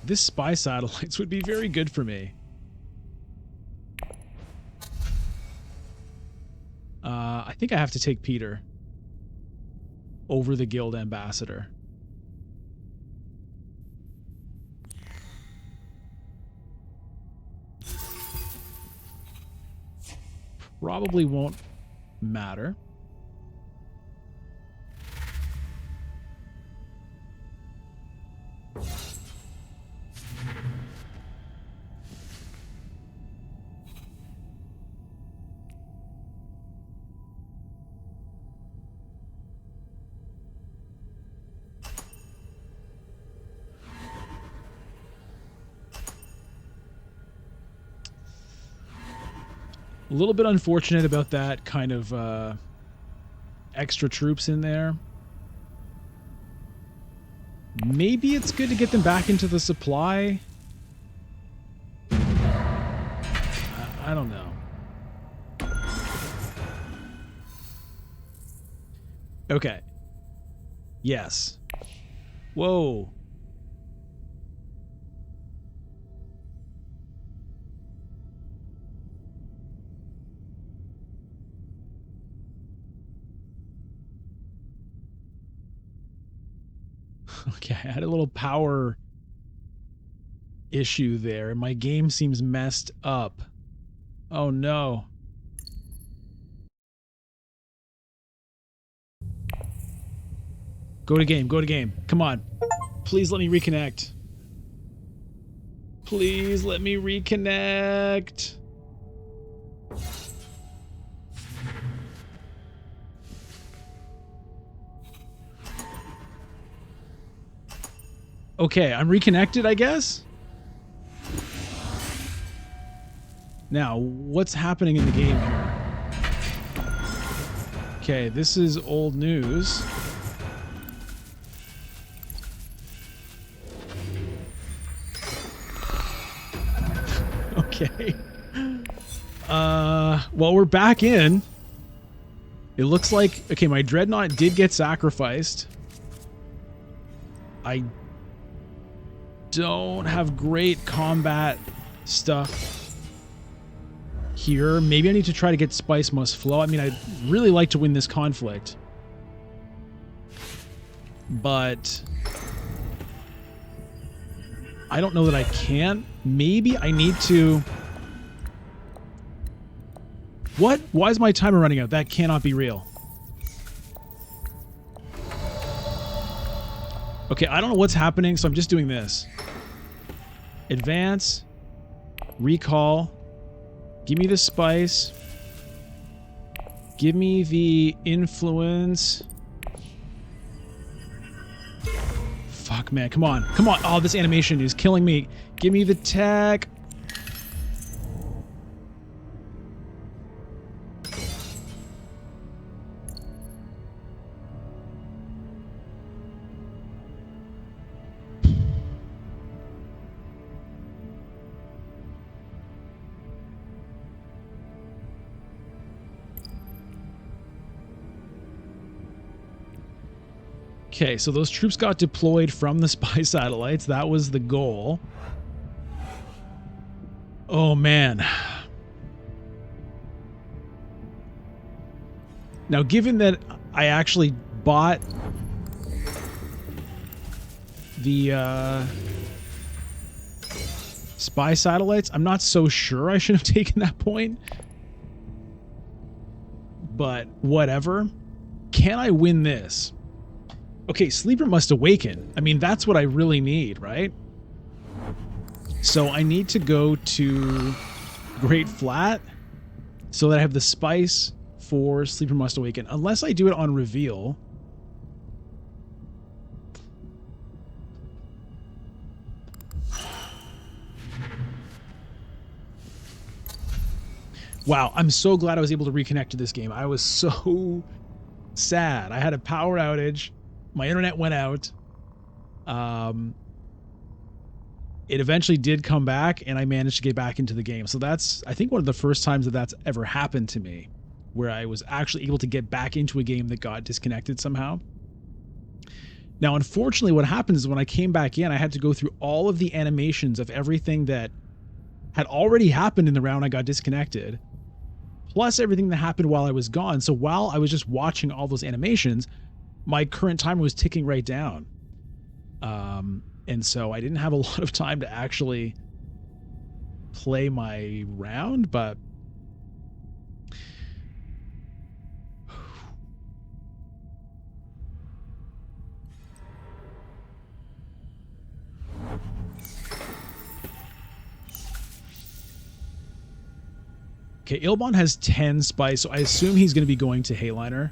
This spy satellites would be very good for me. I think I have to take Peter over the guild ambassador. Probably won't matter. A little bit unfortunate about that kind of extra troops in there. Maybe it's good to get them back into the supply. I don't know. Okay. Yes. Whoa. Okay, I had a little power issue there, and my game seems messed up. Oh no. Go to game, go to game. Come on. Please let me reconnect. Please let me reconnect. Okay, I'm reconnected, I guess? Now, what's happening in the game here? Okay, this is old news. Okay. Well, we're back in. It looks like... Okay, my Dreadnought did get sacrificed. I don't have great combat stuff here. Maybe I need to try to get Spice Must Flow. I mean, I'd really like to win this conflict, but I don't know that I can. Maybe I need to... What? Why is my timer running out? That cannot be real. Okay, I don't know what's happening, so I'm just doing this. Advance. Recall. Give me the spice. Give me the influence. Fuck, man. Come on. Come on. Oh, this animation is killing me. Give me the tech. Okay, so those troops got deployed from the spy satellites. That was the goal. Oh, man. Now, given that I actually bought the spy satellites, I'm not so sure I should have taken that point. But whatever. Can I win this? Okay, Sleeper must awaken. I mean, that's what I really need, right? So I need to go to Great Flat so that I have the spice for Sleeper must awaken. Unless I do it on reveal. Wow, I'm so glad I was able to reconnect to this game. I was so sad. I had a power outage. My internet went out. It eventually did come back, and I managed to get back into the game. So that's, I think, one of the first times that that's ever happened to me, where I was actually able to get back into a game that got disconnected somehow. Now, unfortunately, what happens is when I came back in, I had to go through all of the animations of everything that had already happened in the round I got disconnected, plus everything that happened while I was gone. So while I was just watching all those animations, my current timer was ticking right down. And so I didn't have a lot of time to actually play my round, but okay, Ilbon has 10 spice, so I assume he's going to be going to Hayliner.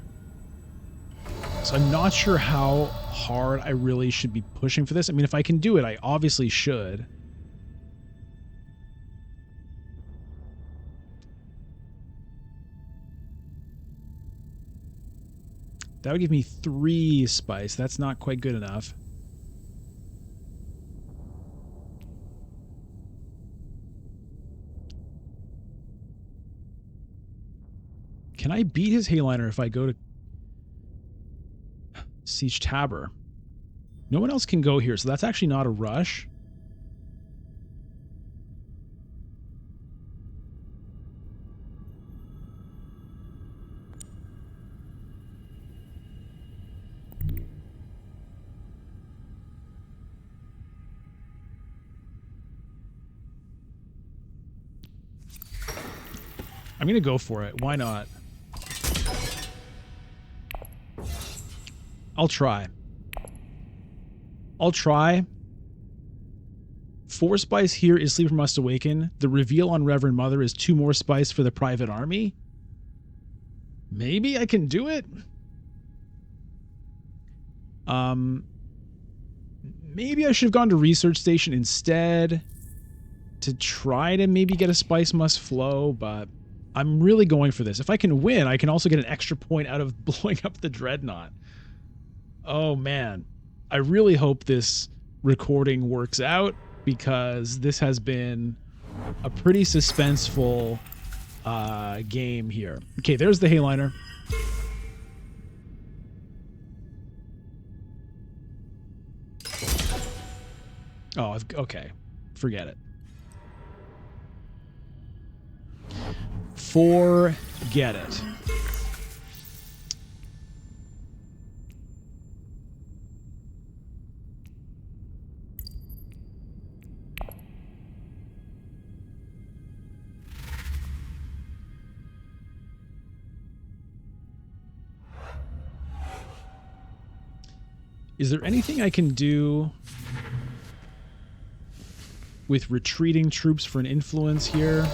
So I'm not sure how hard I really should be pushing for this. I mean, if I can do it, I obviously should. That would give me 3 spice. That's not quite good enough. Can I beat his Hayliner if I go to Siege Tabor? No one else can go here, so that's actually not a rush. I'm going to go for it. Why not? I'll try. I'll try. 4 spice here is Sleeper Must Awaken. The reveal on Reverend Mother is 2 more spice for the private army. Maybe I can do it. Maybe I should have gone to Research Station instead to try to maybe get a Spice Must Flow, but I'm really going for this. If I can win, I can also get an extra point out of blowing up the Dreadnought. Oh, man. I really hope this recording works out, because this has been a pretty suspenseful game here. Okay, there's the Hayliner. Oh, okay. Forget it. Forget it. Is there anything I can do with retreating troops for an influence here?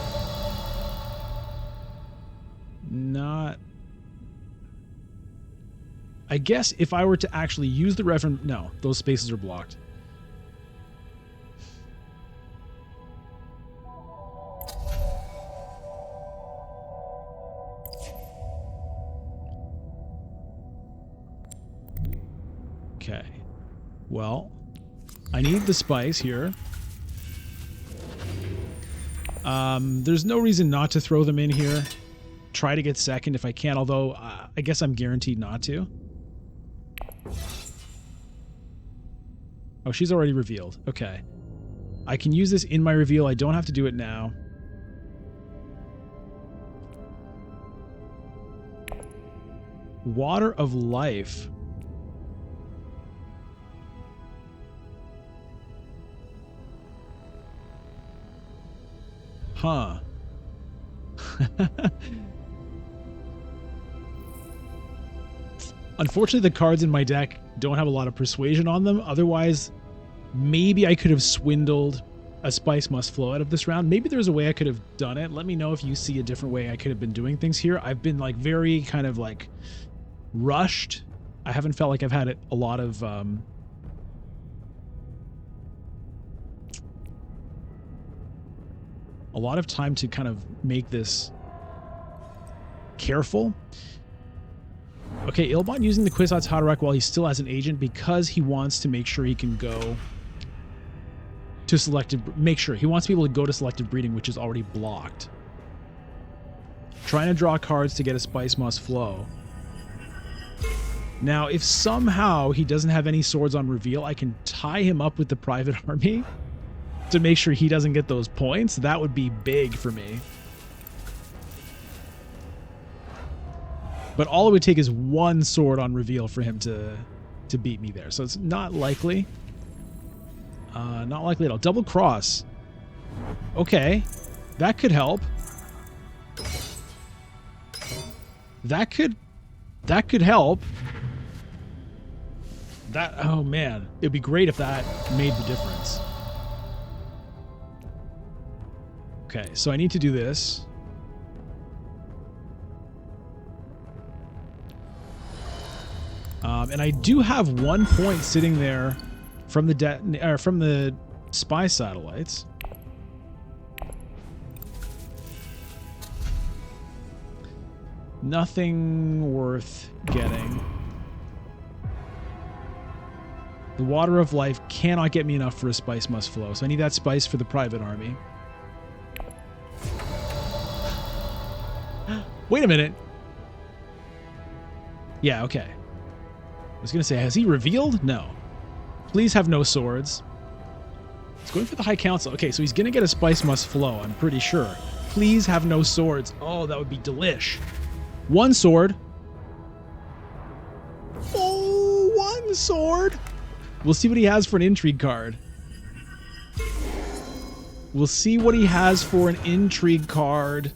Not... I guess if I were to actually use the reference... No, those spaces are blocked. Okay. Well, I need the spice here. There's no reason not to throw them in here. Try to get second if I can, although I guess I'm guaranteed not to. Oh, she's already revealed. Okay. I can use this in my reveal. I don't have to do it now. Water of Life. Huh. Unfortunately, the cards in my deck don't have a lot of persuasion on them. Otherwise, maybe I could have swindled a Spice Must Flow out of this round. Maybe there's a way I could have done it. Let me know if you see a different way I could have been doing things here. I've been like very kind of like rushed. I haven't felt like I've had a lot of time to kind of make this careful. Okay, Ilbon using the Kwisatz Haderach while he still has an agent because he wants to make sure he can go to selected... he wants to be able to go to selected breeding, which is already blocked. Trying to draw cards to get a Spice Must Flow. Now, if somehow he doesn't have any swords on reveal, I can tie him up with the private army to make sure he doesn't get those points. That would be big for me. But all it would take is one sword on reveal for him to beat me there. So it's not likely. Not likely at all. Double cross. Okay. That could help. That could help. Oh man. It'd be great if that made the difference. Okay, so I need to do this. And I do have 1 point sitting there from the spy satellites. Nothing worth getting. The Water of Life cannot get me enough for a Spice Must Flow, so I need that spice for the private army. Wait a minute. Yeah, okay. I was going to say, has he revealed? No. Please have no swords. He's going for the High Council. Okay, so he's going to get a Spice Must Flow, I'm pretty sure. Please have no swords. Oh, that would be delish. One sword. Oh, one sword. We'll see what he has for an intrigue card. We'll see what he has for an intrigue card.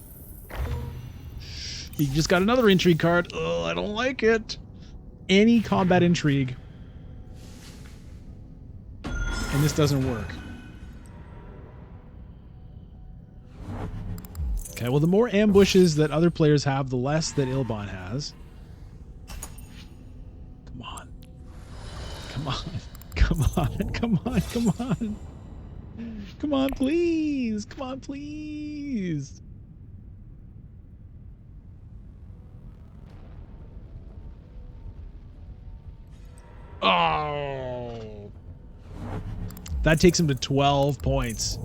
He just got another intrigue card. Oh, I don't like it. Any combat intrigue. And this doesn't work. Okay, well, the more ambushes that other players have, the less that Ilbon has. Come on. Come on. Come on. Come on. Come on. Come on, please. Come on, please. Oh. That takes him to 12 points.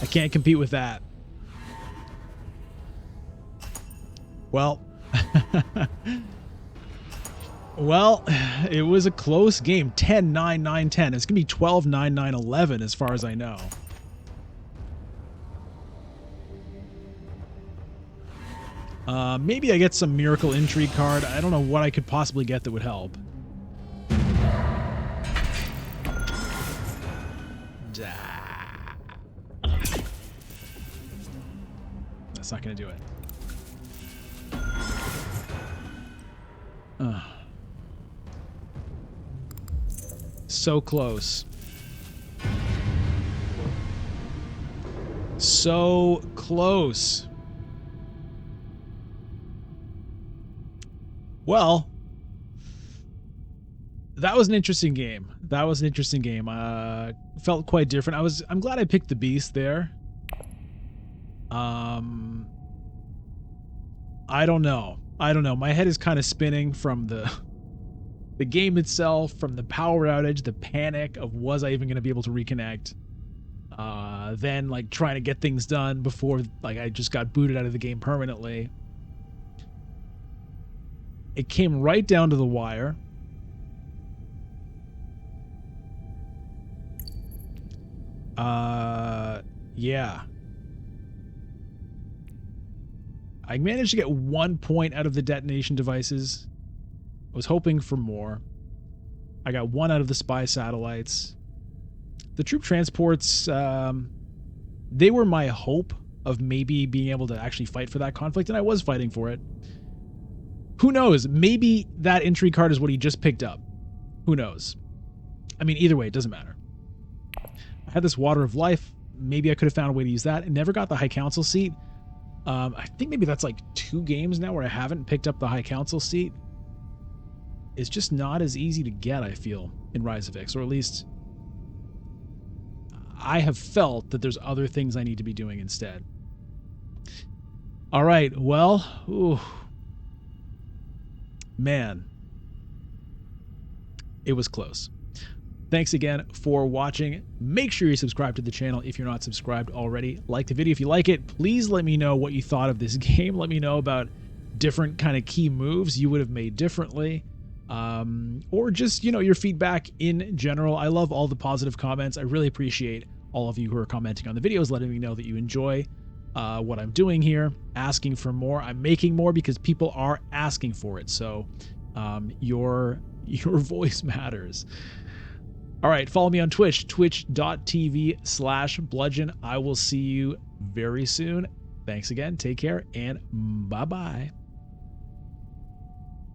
I can't compete with that. Well. Well, it was a close game. 10, 9, 9, 10. It's going to be 12, 9, 9, 11 as far as I know. Maybe I get some Miracle Intrigue card. I don't know what I could possibly get that would help. That's not going to do it. So close. So close. Well, that was an interesting game. Felt quite different. I'm glad I picked the Beast there. I don't know. My head is kind of spinning from the game itself, from the power outage, the panic of was I even going to be able to reconnect? Then like trying to get things done before like I just got booted out of the game permanently. It came right down to the wire. Yeah. I managed to get 1 point out of the detonation devices. I was hoping for more. I got 1 out of the spy satellites. The troop transports, they were my hope of maybe being able to actually fight for that conflict, and I was fighting for it. Who knows? Maybe that intrigue card is what he just picked up. Who knows? I mean, either way, it doesn't matter. I had this Water of Life. Maybe I could have found a way to use that. I never got the High Council seat. I think maybe that's like 2 games now where I haven't picked up the High Council seat. It's just not as easy to get, I feel, in Rise of X, or at least I have felt that there's other things I need to be doing instead. All right, well, ooh, man, it was close. Thanks again for watching. Make sure you subscribe to the channel if you're not subscribed already. Like the video if you like it. Please let me know what you thought of this game. Let me know about different kind of key moves you would have made differently. Or just, you know, your feedback in general. I love all the positive comments. I really appreciate all of you who are commenting on the videos, letting me know that you enjoy what I'm doing here, asking for more. I'm making more because people are asking for it. So your voice matters. All right, follow me on Twitch, twitch.tv/bludgeon. I will see you very soon. Thanks again. Take care, and bye-bye.